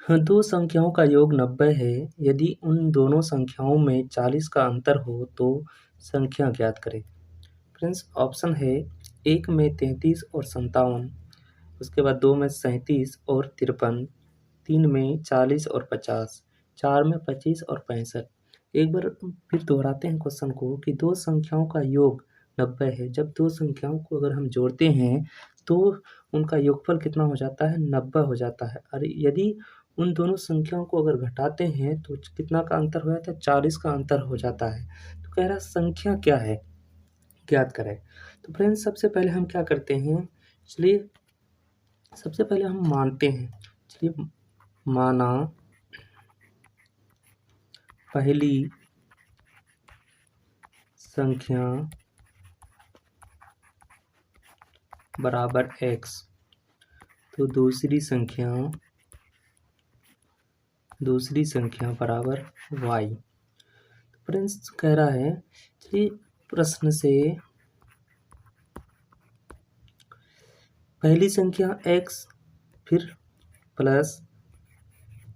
दो संख्याओं का योग 90 है। यदि उन दोनों संख्याओं में 40 का अंतर हो तो संख्या ज्ञात करें। फ्रेंड्स, ऑप्शन है 1 में 33 और 57, उसके बाद 2 में 37 और 53, 3 में 40 और 50, 4 में 25 और 65। एक बार फिर दोहराते हैं क्वेश्चन को कि दो संख्याओं का योग 90 है। जब दो संख्याओं को अगर हम जोड़ते हैं तो उनका योगफल कितना हो जाता है? 90 हो जाता है। और यदि उन दोनों संख्याओं को अगर घटाते हैं तो कितना का अंतर हो जाता है? 40 का अंतर हो जाता है। तो कह रहा संख्या क्या है, ज्ञात करें। तो फ्रेंड्स, सबसे पहले हम क्या करते हैं, चलिए सबसे पहले हम मानते हैं। चलिए, माना पहली संख्या बराबर x, तो दूसरी संख्या बराबर y। फ्रेंड्स, कह रहा है कि प्रश्न से पहली संख्या x फिर प्लस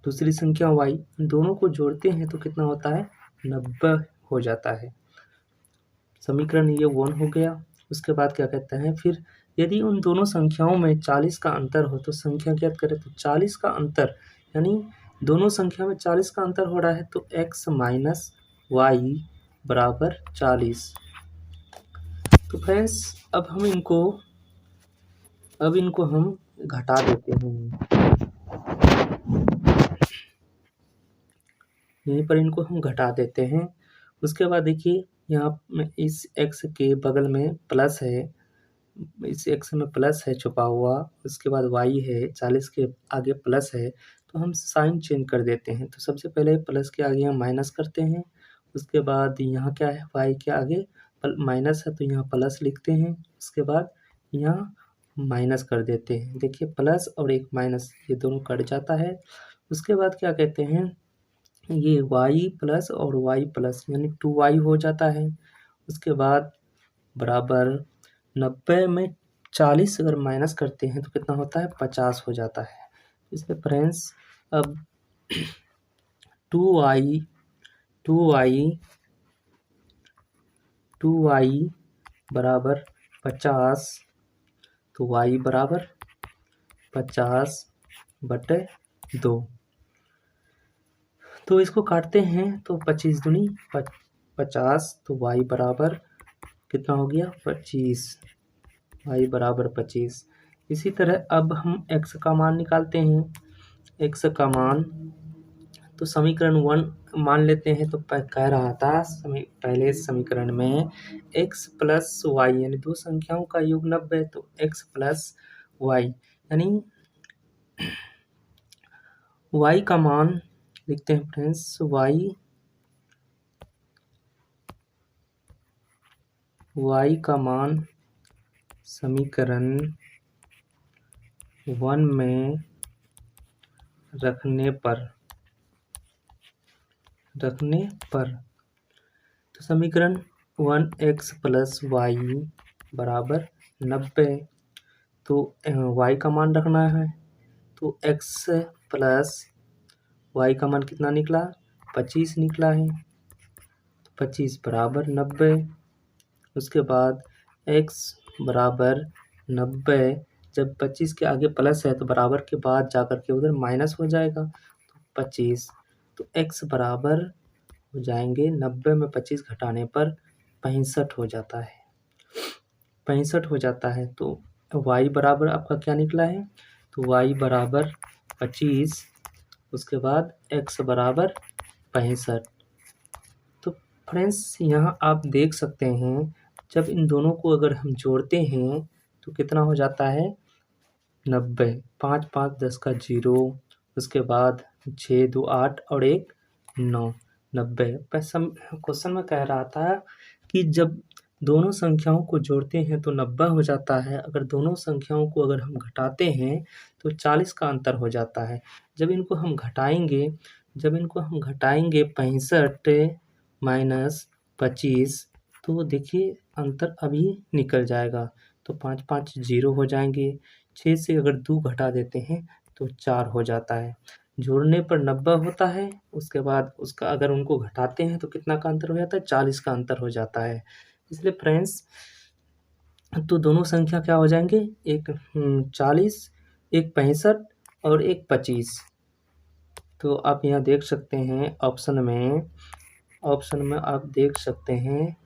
दूसरी संख्या y, दोनों को जोड़ते हैं तो कितना होता है? 90 हो जाता है। समीकरण ये 1 हो गया। उसके बाद क्या कहते हैं, फिर यदि उन दोनों संख्याओं में 40 का अंतर हो तो संख्या ज्ञात करें। तो 40 का अंतर यानी दोनों संख्या में 40 का अंतर हो रहा है तो x माइनस वाई बराबर 40। तो फ्रेंड्स, अब इनको हम घटा देते हैं। यहीं पर इनको हम घटा देते हैं। उसके बाद देखिए, यहाँ में इस x के बगल में प्लस है, इस x में प्लस है छुपा हुआ। उसके बाद y है, 40 के आगे प्लस है, तो हम साइन चेंज कर देते हैं। तो सबसे पहले प्लस के आगे हम माइनस करते हैं। उसके बाद यहाँ क्या है, y के आगे माइनस है तो यहाँ प्लस लिखते हैं। उसके बाद यहाँ माइनस कर देते हैं। देखिए, प्लस और एक माइनस ये दोनों कट जाता है। उसके बाद क्या कहते हैं, ये y प्लस और y प्लस यानी 2y हो जाता है। उसके बाद बराबर 90 में 40 अगर माइनस करते हैं तो कितना होता है? 50 हो जाता है। इसलिए फ्रेंड्स, अब 2y बराबर 50, तो y बराबर 50/2। तो इसको काटते हैं तो 25 दूनी 50, तो y बराबर कितना हो गया? 25। y बराबर 25। इसी तरह अब हम x का मान निकालते हैं। x का मान तो समीकरण 1 मान लेते हैं। तो कह रहा था पहले समीकरण में x प्लस वाई यानी दो संख्याओं का योग 90, तो x प्लस वाई यानी y का मान लिखते हैं फ्रेंड्स। y का मान समीकरण 1 में रखने पर तो समीकरण 1 x प्लस वाई बराबर 90, तो y का मान रखना है। तो x प्लस वाई का मान कितना निकला? 25 निकला है। 25 बराबर 90। उसके बाद x बराबर 90, जब 25 के आगे प्लस है तो बराबर के बाद जाकर के उधर माइनस हो जाएगा, तो 25। तो x बराबर हो जाएंगे 90 में 25 घटाने पर 65 हो जाता है। 65 हो जाता है। तो y बराबर आपका क्या निकला है? तो y बराबर 25, उसके बाद x बराबर 65। तो फ्रेंड्स, यहाँ आप देख सकते हैं, जब इन दोनों को अगर हम जोड़ते हैं तो कितना हो जाता है? 90। 5 5 10 का 0, उसके बाद 6 2 8 और 1 9, 90। क्वेश्चन में कह रहा था कि जब दोनों संख्याओं को जोड़ते हैं तो 90 हो जाता है। अगर दोनों संख्याओं को अगर हम घटाते हैं तो 40 का अंतर हो जाता है। जब इनको हम घटाएंगे 65 माइनस 25, तो देखिए अंतर अभी निकल जाएगा। तो 5 5 0 हो जाएंगे। 6 से अगर 2 घटा देते हैं तो 4 हो जाता है। जोड़ने पर 90 होता है, उसके बाद उसका अगर उनको घटाते हैं तो कितना का अंतर हो जाता है, 40 का अंतर हो जाता है। इसलिए फ्रेंड्स तो दोनों संख्या क्या हो जाएंगे, एक 40, एक 65 और एक 25। तो आप यहाँ देख सकते हैं ऑप्शन में आप देख सकते हैं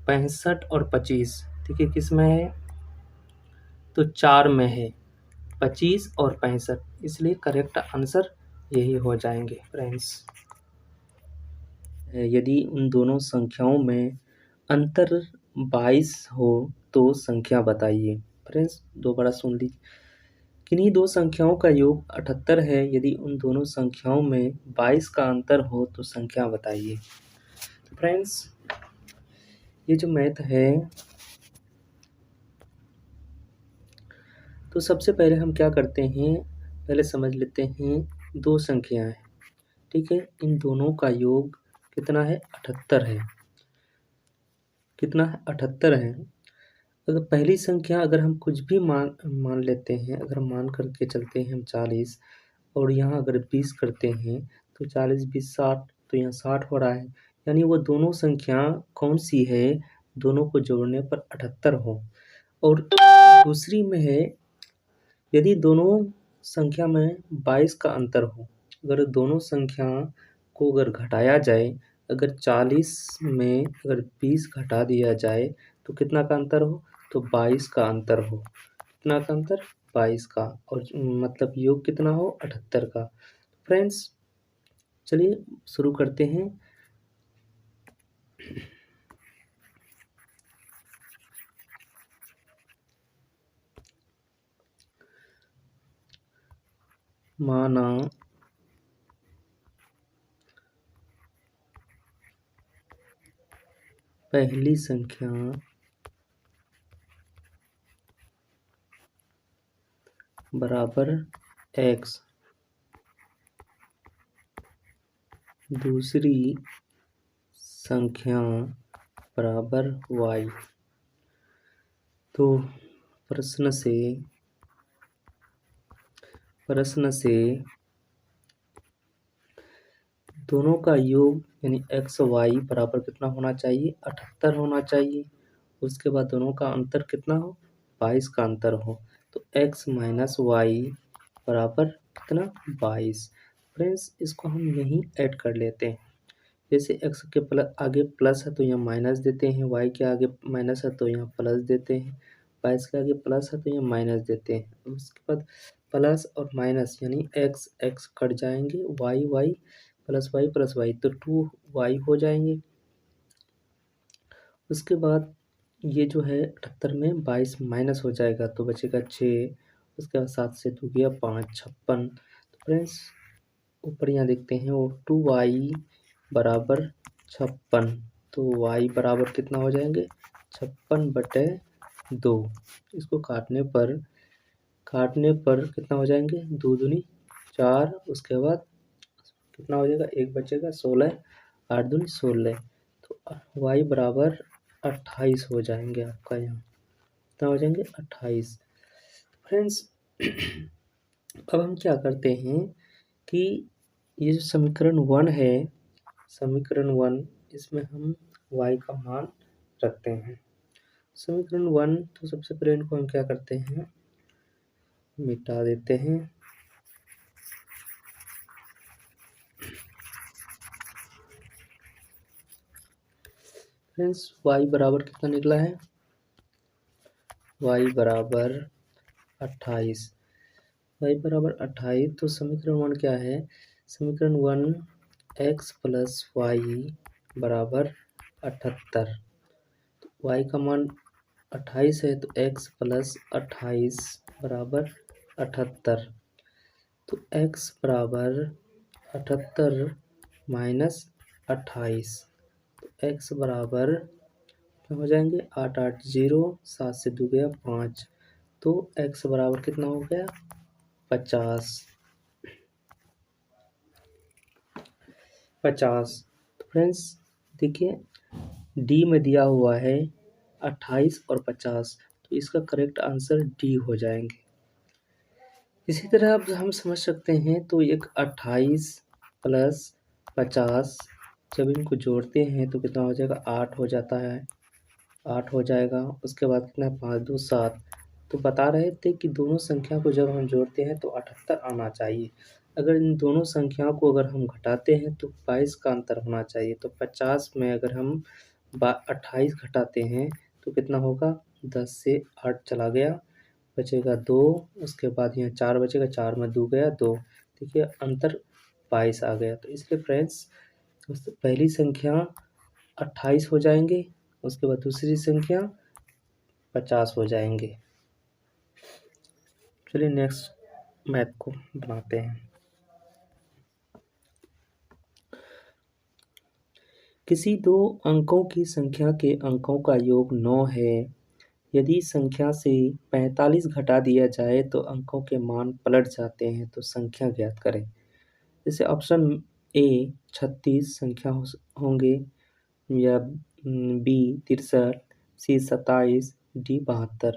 65 और 25। ठीक है, किस में है, तो 4 में है, 25 और 65, इसलिए करेक्ट आंसर यही हो जाएंगे फ्रेंड्स। यदि उन दोनों संख्याओं में अंतर 22 हो तो संख्या बताइए। फ्रेंड्स दोबारा सुन लीजिए, किन्हीं दो संख्याओं का योग 78 है, यदि उन दोनों संख्याओं में 22 का अंतर हो तो संख्या बताइए। फ्रेंड्स ये जो मैथ है, तो सबसे पहले हम क्या करते हैं, पहले समझ लेते हैं दो संख्याएं। ठीक है, इन दोनों का योग कितना है, 78 है। कितना है, 78 है। अगर पहली संख्या अगर हम कुछ भी मान लेते हैं, अगर मान करके चलते हैं हम 40, और यहाँ अगर 20 करते हैं तो 40 20 60, तो यहाँ 60 हो रहा है। यानी वो दोनों संख्या कौन सी है, दोनों को जोड़ने पर 78 हो। और दूसरी में है, यदि दोनों संख्या में 22 का अंतर हो, अगर दोनों संख्या को अगर घटाया जाए, अगर 40 में अगर 20 घटा दिया जाए तो कितना का अंतर हो, तो 22 का अंतर हो। कितना का अंतर, 22 का, और मतलब योग कितना हो, 78 का। फ्रेंड्स चलिए शुरू करते हैं। माना पहली संख्या बराबर x, दूसरी संख्या बराबर y। तो प्रश्न से दोनों का योग यानी x y बराबर कितना होना चाहिए, 78 होना चाहिए। उसके बाद दोनों का अंतर कितना हो, 22 का अंतर हो। तो x माइनस वाई बराबर कितना, 22। फ्रेंड्स इसको हम यहीं ऐड कर लेते हैं। जैसे x के आगे प्लस है तो यहाँ माइनस देते हैं, y के आगे माइनस है तो यहाँ प्लस देते हैं, 22 के आगे प्लस है तो यहाँ माइनस देते हैं। उसके बाद प्लस और माइनस यानी x x कट जाएंगे, y प्लस वाई तो 2y हो जाएंगे। उसके बाद ये जो है 78 में 22 माइनस हो जाएगा तो बचेगा 6। उसके बाद 7 से 2 गया 5, 56। तो फ्रेंड्स ऊपर यहाँ देखते हैं वो 2y बराबर 56, तो y बराबर कितना हो जाएंगे, 56/2। इसको काटने पर कितना हो जाएंगे, 2 दूनी 4। उसके बाद कितना हो जाएगा, 1 बचेगा, 16, 8 दूनी 16। तो y बराबर 28 हो जाएंगे आपका, यहाँ कितना हो जाएंगे, 28। फ्रेंड्स अब हम क्या करते हैं कि ये जो समीकरण 1 है, समीकरण 1, इसमें हम y का मान रखते हैं। समीकरण 1, तो सबसे पहले इनको हम क्या करते हैं, मिटा देते हैं। फ्रेंड्स y बराबर कितना निकला है, y बराबर 28। y बराबर 28, तो समीकरण 1 क्या है, समीकरण 1 x प्लस वाई बराबर 78। तो y का मान 28 है तो x प्लस 28 बराबर 78। तो x बराबर 78 माइनस 28, तो x बराबर क्या हो जाएंगे, 8 8 0, 7 से 2 गया 5। तो x बराबर कितना हो गया, 50। तो फ्रेंड्स देखिए डी में दिया हुआ है 28 और 50, तो इसका करेक्ट आंसर डी हो जाएंगे। इसी तरह अब हम समझ सकते हैं तो एक 28 प्लस 50 जब इनको जोड़ते हैं तो कितना हो जाएगा 8 हो जाता है 8 हो जाएगा। उसके बाद कितना 5 2 7। तो बता रहे थे कि दोनों संख्या को जब हम जोड़ते हैं तो 78 आना चाहिए। अगर इन दोनों संख्याओं को अगर हम घटाते हैं तो 22 का अंतर होना चाहिए। तो 50 में अगर हम 28 घटाते हैं तो कितना होगा 10 से 8 चला गया बचेगा 2। उसके बाद यहाँ 4 बचेगा 4 में 2 गया 2। देखिए अंतर 22 आ गया। तो इसलिए फ्रेंड्स पहली संख्या 28 हो जाएंगे उसके बाद दूसरी संख्या 50 हो जाएंगे। चलिए नेक्स्ट मैथ को बनाते हैं। किसी दो अंकों की संख्या के अंकों का योग 9 है। यदि संख्या से 45 घटा दिया जाए तो अंकों के मान पलट जाते हैं। तो संख्या ज्ञात करें। जैसे ऑप्शन ए 36 संख्या होंगे या बी 63, सी 27, डी 72।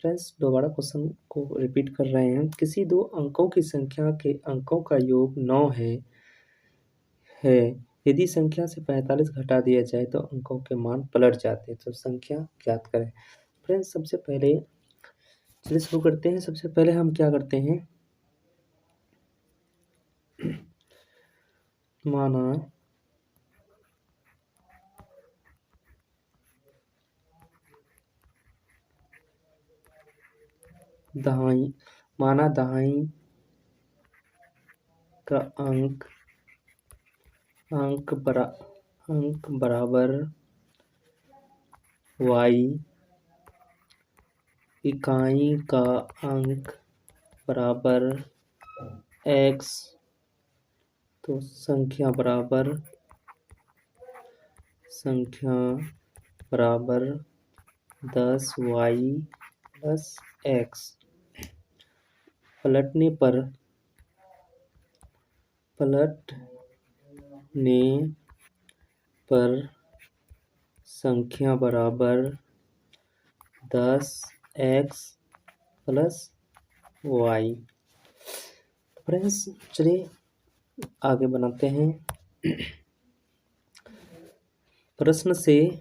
फ्रेंड्स दोबारा क्वेश्चन को रिपीट कर रहे हैं। किसी दो अंकों की संख्या के अंकों का योग 9 है। यदि संख्या से 45 घटा दिया जाए तो अंकों के मान पलट जाते हैं। तो संख्या ज्ञात करें। फ्रेंड्स सबसे पहले चलिए शुरू करते हैं। सबसे पहले हम क्या करते हैं माना दहाई का अंक बराबर y, इकाई का अंक बराबर x। तो संख्या बराबर 10y प्लस x। पलटने पर संख्या बराबर 10x प्लस y। फ्रेंड्स चलिए आगे बनाते हैं। प्रश्न से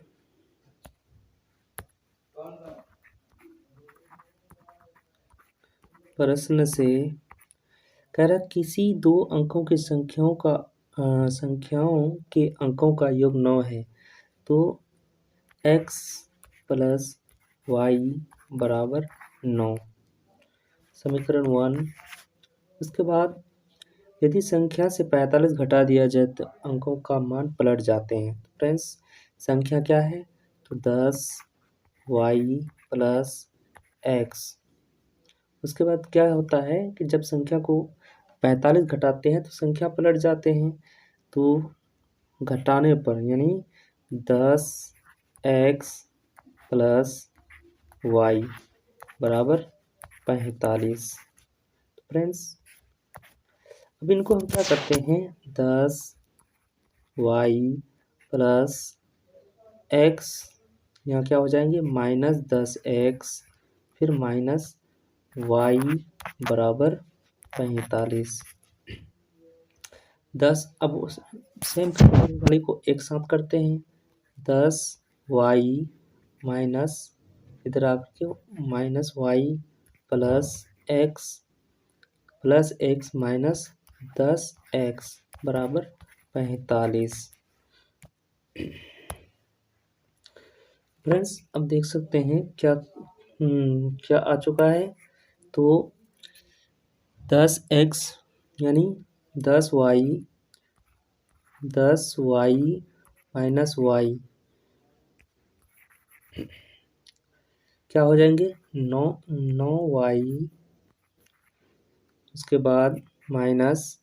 कह रहा किसी दो अंकों की संख्याओं के अंकों का योग 9 है। तो x प्लस y बराबर 9 समीकरण 1। उसके बाद यदि संख्या से 45 घटा दिया जाए तो अंकों का मान पलट जाते हैं। फ्रेंड्स संख्या क्या है तो 10y प्लस x। उसके बाद क्या होता है कि जब संख्या को 45 घटाते हैं तो संख्या पलट जाते हैं। तो घटाने पर यानी 10x प्लस y बराबर 45। फ्रेंड्स अब इनको हम क्या करते हैं 10y प्लस x यहाँ क्या हो जाएंगे -10x फिर माइनस y बराबर 45। 10 अब सेम वाले को एक साथ करते हैं 10y माइनस इधर आके -y plus x minus 10x बराबर 45। फ्रेंड्स अब देख सकते हैं क्या आ चुका है। तो 10x यानी 10y माइनस y क्या हो जाएंगे 9y। उसके बाद माइनस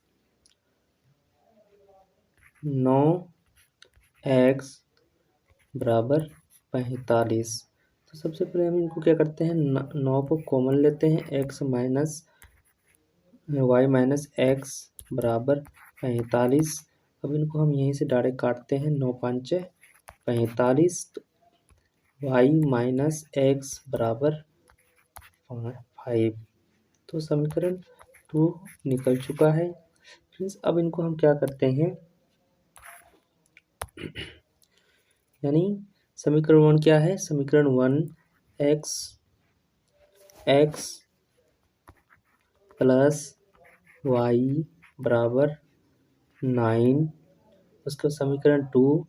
9x बराबर 45। तो सबसे पहले हम इनको क्या करते हैं 9 को कॉमन लेते हैं x minus y minus x बराबर 45। अब इनको हम यहीं से डायरेक्ट काटते हैं 9 5 45। y माइनस x बराबर 5। तो समीकरण 2 निकल चुका है। फ्रेंड्स अब इनको हम क्या करते हैं, यानी समीकरण 1 क्या है, समीकरण 1 x प्लस वाई बराबर 9, उसका समीकरण 2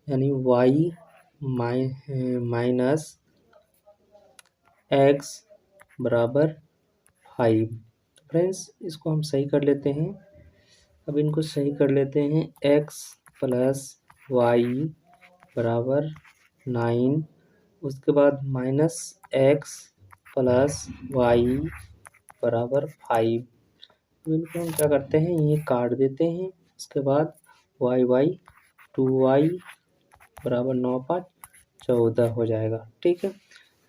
यानी y माइनस x बराबर 5। फ्रेंड्स इसको हम सही कर लेते हैं। अब इनको सही कर लेते हैं। x प्लस वाई बराबर 9, उसके बाद माइनस x प्लस वाई बराबर 5। अब इनको हम क्या करते हैं, ये काट देते हैं। उसके बाद y 2y बराबर 9 5 14 हो जाएगा। ठीक है,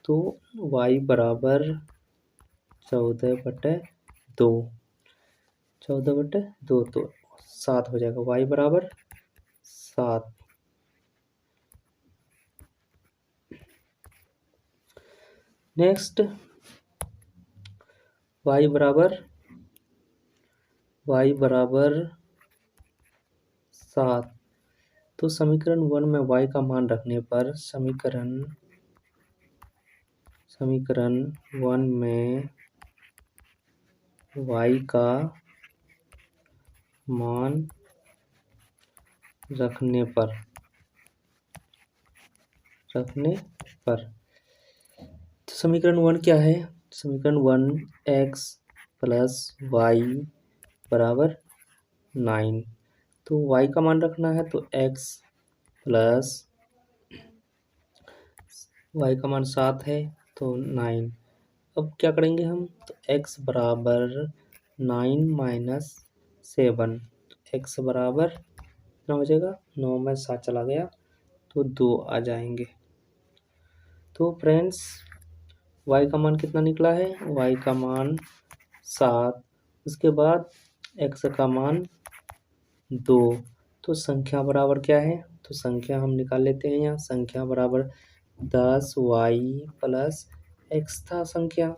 तो y बराबर 14/2, 14/2 तो 7 हो जाएगा। y बराबर 7। नेक्स्ट y बराबर 7। तो समीकरण 1 में y का मान रखने पर समीकरण 1 में y का मान रखने पर तो समीकरण 1 क्या है, समीकरण 1 x प्लस वाई बराबर 9। तो y का मान रखना है तो x प्लस y का मान 7 है तो 9। अब क्या करेंगे हम, तो x बराबर 9 माइनस 7, x बराबर कितना हो जाएगा, 9 में 7 चला गया तो 2 आ जाएंगे। तो फ्रेंड्स y का मान कितना निकला है, y का मान 7, उसके बाद x का मान 2। तो संख्या बराबर क्या है, तो संख्या हम निकाल लेते हैं। यहाँ संख्या बराबर 10y प्लस x था संख्या।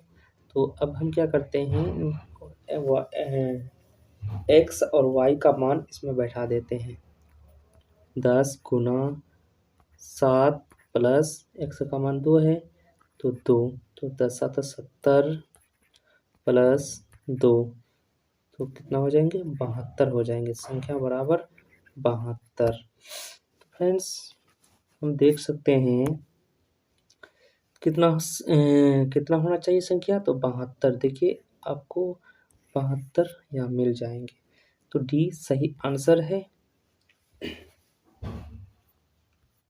तो अब हम क्या करते हैं, x और y का मान इसमें बैठा देते हैं। 10 गुना 7 प्लस x का मान 2 है तो 2, तो 10 7 70 प्लस 2 तो कितना हो जाएंगे, 72 हो जाएंगे। संख्या बराबर 72। फ्रेंड्स हम देख सकते हैं कितना होना चाहिए संख्या, तो 72। देखिए आपको 72 यहाँ मिल जाएंगे। तो डी सही आंसर है।